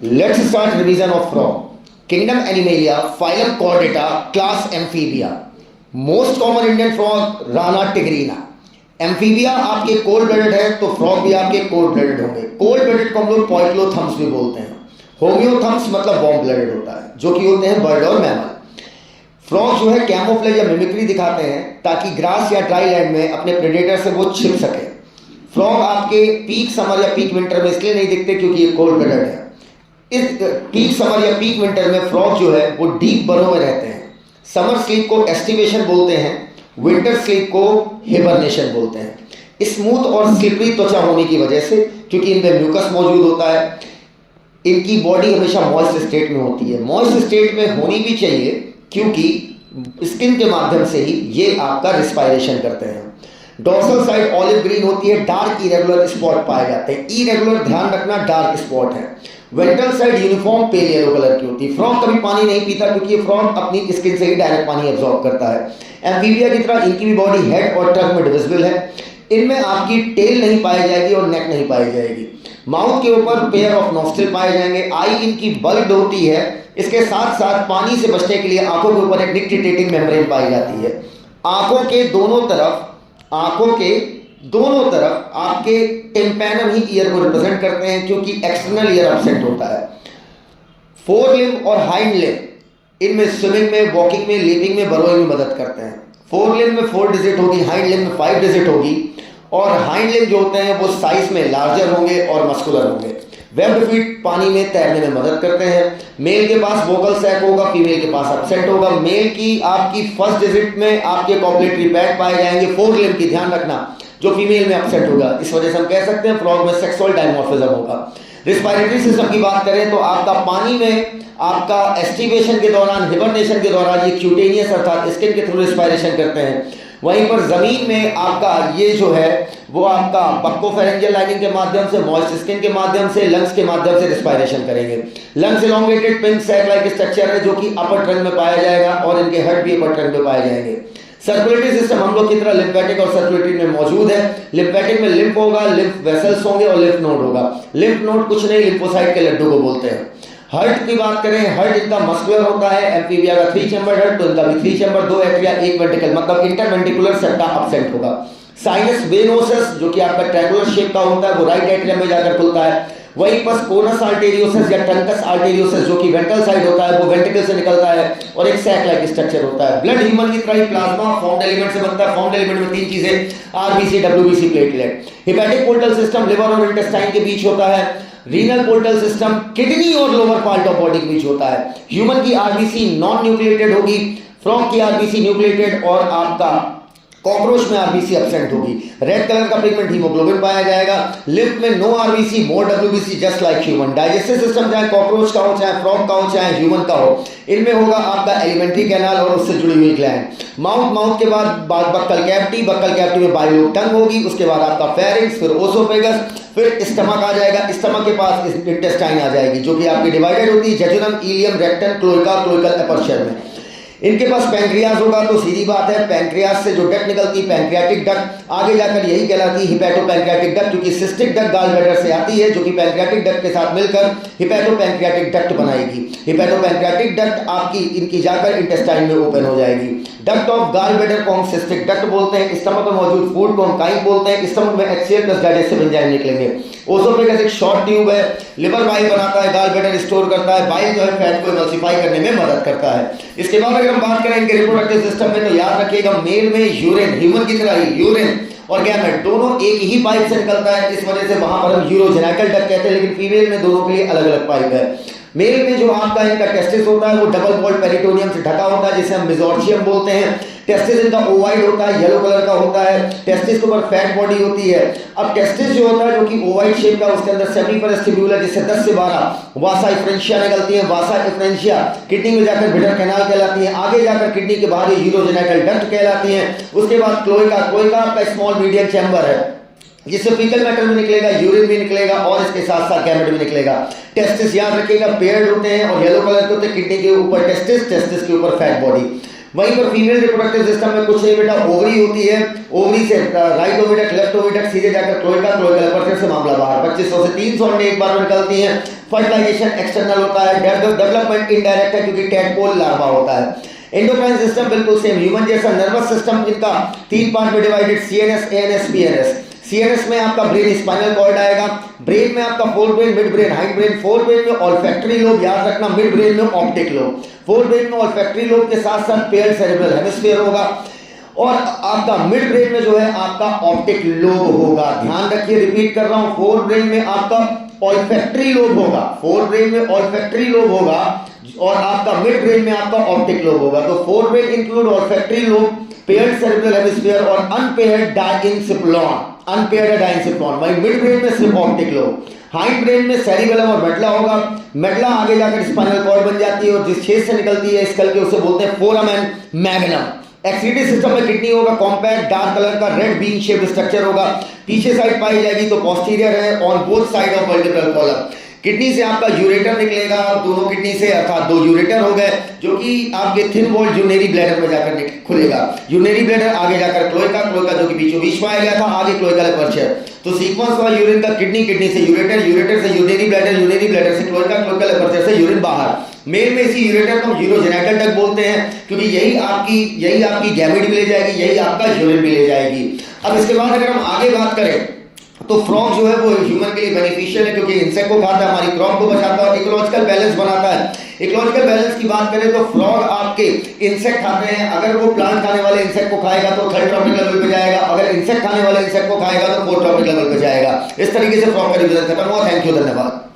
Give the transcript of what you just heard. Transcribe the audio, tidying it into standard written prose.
Let's start revision of frog. Kingdom Animalia, phylum Chordata, class Amphibia. Most common Indian frog Rana tigrina. Amphibia आपके cold blooded है तो frog भी आपके cold blooded होंगे। Cold blooded को हम लोग पॉइक्लोथम्स भी बोलते हैं। होम्योथम्स मतलब वार्म ब्लडेड होता है, जो कि होते हैं बर्ड और मैमल। फ्रॉग जो है कैमोफ्लेज या मिमिक्री दिखाते हैं ताकि ग्रास या ड्राई लैंड में अपने प्रेडेटर से वो छिप सके। फ्रॉग आपके पीक समर या पीक विंटर में इसलिए नहीं दिखते क्योंकि ये कोल्ड ब्लडेड है। इस पीक समर या पीक विंटर में फ्रॉग जो है वो डीप बर्रों में रहते हैं। समर स्लीप को एस्टिवेशन बोलते हैं, विंटर स्लीप को हिबरनेशन बोलते हैं। स्मूथ और स्लिपरी त्वचा होने की वजह से, क्योंकि इनमें म्यूकस मौजूद होता है, इनकी बॉडी हमेशा मॉइस्ट स्टेट में होती है। मॉइस्ट स्टेट में होनी भी चाहिए क्योंकि स्किन के माध्यम से ही ये आपका रिस्पायरेशन करते हैं। डॉर्सल साइड ऑलिव ग्रीन होती है, डार्क इरेगुलर स्पॉट पाए जाते हैं। इरेगुलर ध्यान रखना, डार्क स्पॉट है। Ventral side uniform pale yellow colour की होती है। फ्रॉग कभी पानी नहीं पीता क्योंकि ये फ्रॉग अपनी स्किन से ही डायरेक्ट पानी एब्जॉर्ब करता है। एम्फीबिया की तरह इनकी भी बॉडी हेड और ट्रंक में डिविजिबल है। इनमें आपकी टेल नहीं पाई जाएगी और नेक नहीं पाई जाएगी। माउथ के ऊपर पेयर ऑफ नॉस्ट्रिल पाए जाएंगे। आई इनकी बल्ब होती है। इसके साथ साथ पानी से बचने के लिए आंखों के ऊपर एक निक्टिटेटिंग मेम्ब्रेन पाई जाती है। आंखों के दोनों तरफ आपके टिम्पैनम ही ईयर को रिप्रेजेंट करते हैं क्योंकि एक्सटर्नल ईयर एब्सेंट होता है। फोर लिम्ब और हाइंड लिम्ब इनमें स्विमिंग में, वॉकिंग में, लीपिंग में, बरोइंग में मदद करते हैं। फोर लिम्ब में 4 डिजिट होगी, हाइंड लिम्ब में 5 डिजिट होगी। और हाइंड लिम्ब जो होते हैं वो साइज में लार्जर होंगे और मस्कुलर होंगे। वेब्ड फीट पानी में तैरने में मदद करते हैं। मेल के पास वोकल सैक होगा, फीमेल के पास एब्सेंट होगा। मेल की आपकी फर्स्ट डिजिट में आपके कॉपलेटरी पैड पाए जाएंगे। फोर लिम्ब की ध्यान रखना, जो फीमेल में एब्सेंट होगा। इस वजह से हम कह सकते हैं फ्रॉग में सेक्सुअल डायमॉर्फिज्म होगा। रिस्पायरेटरी सिस्टम की बात करें तो आपका पानी में आपका एस्टिवेशन के दौरान, हिबरनेशन के दौरान ये क्यूटेनियस अर्थात स्किन के थ्रू रिस्पायरेशन करते हैं। वहीं पर जमीन में आपका ये जो है वो आपका बक्कोफेरेंजियल लाइनिंग के माध्यम से, मॉइस्ट स्किन के माध्यम से, लंग्स के माध्यम से रिस्पायरेशन करेंगे। Lungs elongated pin sac like structure है जो कि अपर ट्रंक में पाया जाएगा और इनके हेड भी अपर ट्रंक में पाए जाएंगे। सर्कुलेटरी सिस्टम हम लोग की तरह लिम्फेटिक और सर्कुलेटरी में मौजूद है। लिम्फेटिक में लिम्फ होगा, लिम्फ वेसल्स होंगे और लिम्फ नोड होगा। लिम्फ नोड कुछ नहीं, लिम्फोसाइट के लड्डू को बोलते हैं। हार्ट की बात करें, हार्ट इनका मस्कुलर होता है। एम्फीबिया का 3 चैम्बर हार्ट, तो इनका भी 3 चैम्बर, 2 एट्रिया, 1 वेंट्रिकल, मतलब इंटरवेंट्रिकुलर सेप्टा एब्सेंट होगा। साइनस वेनोसस जो कि आपका ट्रायंगुलर शेप का होता है वो राइट एट्रियम में जाकर खुलता है। वहीं पर कोनस आर्टेरियोसिस या ट्रंकस आर्टेरियोसिस जो कि वेंट्रल साइड होता है वो वेंट्रिकल से निकलता है और एक सैक लाइक स्ट्रक्चर होता है। ब्लड ह्यूमन की तरह ही प्लाज्मा फाउंड एलिमेंट से बनता है। फाउंड एलिमेंट में 3 चीजें, RBC, WBC, platelet. Hepatic portal system liver और इंटेस्टाइन के बीच होता है। रीनल पोर्टल सिस्टम किडनी और लोअर पार्ट ऑफ बॉडी के बीच होता है। ह्यूमन की आरबीसी नॉन न्यूक्लिएटेड होगी, फ्रॉग की आरबीसी न्यूक्लिएटेड और आपका कॉकरोच में आरबीसी एब्सेंट होगी। रेड कलर का पिगमेंट हीमोग्लोबिन पाया जाएगा। लिम्फ में no RBC, more WBC, just like human. Digestive system चाहे कॉकरोच का हो, चाहे फ्रॉग का हो, चाहे ह्यूमन का हो, इनमें होगा आपका एलिमेंट्री कैनाल और उससे जुड़ी हुई ग्लैंड। माउथ के बाद बक्कल कैविटी में बाइलोब टंग होगी। उसके बाद आपका फेरिंक्स, फिर ओसोफेगस, फिर स्टमक आ जाएगा। स्टमक के पास इंटेस्टाइन आ जाएगी जो कि आपकी डिवाइडेड होती है jejunum, ilium, rectum, cloacal aperture में। इनके पास पैंक्रियाज होगा तो सीधी बात है, पैंक्रियाज से जो डक्ट निकलती है पैंक्रियाटिक डक्ट, आगे जाकर यही कहलाती है हिपैटोपैंक्रियाटिक डक्ट, क्योंकि सिस्टिक डक्ट गॉल ब्लैडर से आती है जो कि पैंक्रियाटिक डक्ट के साथ मिलकर हिपैटोपैंक्रियाटिक डक्ट बनाएगी। हिपैटोपैंक्रियाटिक डक्ट आपकी इनकी जाकर इंटेस्टाइन में ओपन हो जाएगी। डक्ट ऑफ गॉल ब्लैडर को हम सिस्टिक डक्ट बोलते हैं। स्टमक में मौजूद फूड को हम काइम बोलते हैं। स्टमक में HCl प्लस डाइजेस्टिव एंजाइम निकलेंगे। ओसोफेगस एक शॉर्ट ट्यूब है। लिवर बाइल बनाता है, गॉल ब्लैडर स्टोर करता है। बाइल जो है फैट को एमल्सिफाई करने में मदद करता है। इसके बाद अगर हम बात करें इनके रिप्रोडक्टिव सिस्टम में तो याद रखिएगा मेल में यूरिन, ह्यूमन की तरह ही यूरिन और गैमेट दोनों एक ही पाइप से निकलता है। इस वजह से वहां पर हम यूरोजेनिकल डक्ट कहते हैं, लेकिन फीमेल में दोनों के लिए अलग अलग पाइप है। मेल में जो आपका इनका टेस्टिस होता है वो डबल वॉल्ड पेरिटोनियम से ढका होता है जिसे हम मेसोर्चियम बोलते हैं। टेस्टिस इनका ओवाइड होता है, येलो कलर का होता है। टेस्टिस के ऊपर फैट बॉडी होती है। अब टेस्टिस जो होता है जो कि ओवाइड शेप का, उसके अंदर सेमिफरस ट्यूब्यूल है जिससे 10 से 12 वासा इफ्रेंशिया निकलती है। वासा इफ्रेंशिया किडनी में जाकर बिडर कैनाल कहलाती है। आगे जाकर किडनी के बाहर यूरोजेनिकल डक्ट कहलाती है। उसके बाद क्लोइका आपका स्मॉल मीडियम चैम्बर है जिससे फीकल मैटर भी निकलेगा, यूरिन भी निकलेगा और इसके साथ साथ गैमेट भी निकलेगा। टेस्टिस याद रखिएगा पेयर्ड होते हैं और येलो कलर के होते हैं। किडनी के ऊपर टेस्टिस के ऊपर फैट बॉडी। वहीं पर फीमेल रिप्रोडक्टिव सिस्टम में कुछ नहीं बेटा, ओवरी होती है, ओवरी से राइट ओविडक्ट लेफ्ट ओविडक्ट सीधे जाकर क्लोएका, क्लोएका लेपर्चर से मामला बाहर। 2500 से 300 अंडे एक बार में निकलती हैं। फर्टिलाइजेशन एक्सटर्नल होता है, डेवलपमेंट इनडायरेक्ट है क्योंकि टैडपोल लार्वा होता है। एंडोक्राइन सिस्टम बिल्कुल सेम ह्यूमन जैसा। नर्वस सिस्टम इनका 3 पार्ट में divided, CNS, ANS, PNS. CNS में आपका ब्रेन स्पाइनल कॉर्ड आएगा, ब्रेन में आपका fore brain, mid brain, hind brain. Fore brain में ऑल्फैक्टरी लोब, याद रखना, मिड ब्रेन में ऑप्टिक लोब। फोर ब्रेन में ऑल्फैक्टरी लोब के साथ साथ पेयर्ड सेरेब्रल हेमिस्फीयर होगा और आपका मिड ब्रेन में जो है आपका ऑप्टिक लोब होगा। ध्यान रखिए, रिपीट कर रहा हूं, फोर ब्रेन में आपका ऑल्फैक्टरी लोब होगा, फोर ब्रेन में ऑल्फैक्टरी लोब होगा और आपका मिड ब्रेन में आपका ऑप्टिक लोब होगा। तो fore brain include olfactory lobe, paired cerebral hemisphere और अनपेयर्ड डायइंसिप्लॉन, अनपेयर्ड डायइंसिप्लॉन। वहीं मिड ब्रेन में सिर्फ ऑप्टिक लोब। हाइंड ब्रेन में सेरिबेलम और मेडला होगा। मेडला आगे जाकर स्पाइनल कॉर्ड बन जाती है और जिस छेद से निकलती है स्कल के उसे बोलते हैं फोरामेन मैग्नम। एक्सक्रीटरी सिस्टम में किडनी होगा, कॉम्पैक्ट डार्क कलर का रेड बीन शेप स्ट्रक्चर होगा, पीछे साइड पाई जाएगी तो पोस्टीरियर है on both side of vertebral column. Kidney से आपका यूरेटर निकलेगा, दोनों किडनी से अर्थात 2 यूरेटर हो गए जो कि आपके थिन वॉल्ड यूरिनरी ब्लैडर में जाकर खुलेगा। यूरिनरी ब्लैडर आगे जाकर क्लोएका, क्लोएका जो कि बीचों बीच पाया गया था, आगे क्लोएका लेपर्चर। तो सीक्वेंस हुआ यूरिन का, किडनी, किडनी से यूरेटर, यूरेटर से यूरिनरी ब्लैडर, यूरिनरी ब्लैडर से क्लोएका, क्लोएका लेपर्चर से यूरिन बाहर। मेल में इसी यूरेटर को यूरोजेनिटल डक्ट बोलते हैं क्योंकि यही आपकी गैमेट भी ले जाएगी, यही आपका यूरिन भी ले जाएगी। अब इसके बाद अगर हम आगे बात करें तो फ्रॉग जो है वो ह्यूमन के लिए बेनिफिशियल है क्योंकि इंसेक्ट को खाता है, हमारी क्रॉप को बचाता है और इकोलॉजिकल बैलेंस बनाता है। इकोलॉजिकल बैलेंस की बात करें तो फ्रॉग आपके इंसेक्ट खाते हैं, अगर वो प्लांट खाने वाले इंसेक्ट को खाएगा तो 3rd ट्रॉपिक लेवल पे जाएगा, अगर इंसेक्ट खाने वाले इंसेक्ट को खाएगा तो 4th ट्रॉपिक लेवल पे जाएगा। इस तरीके से फ्रॉग का रिवीजन खत्म हुआ। थैंक यू, धन्यवाद।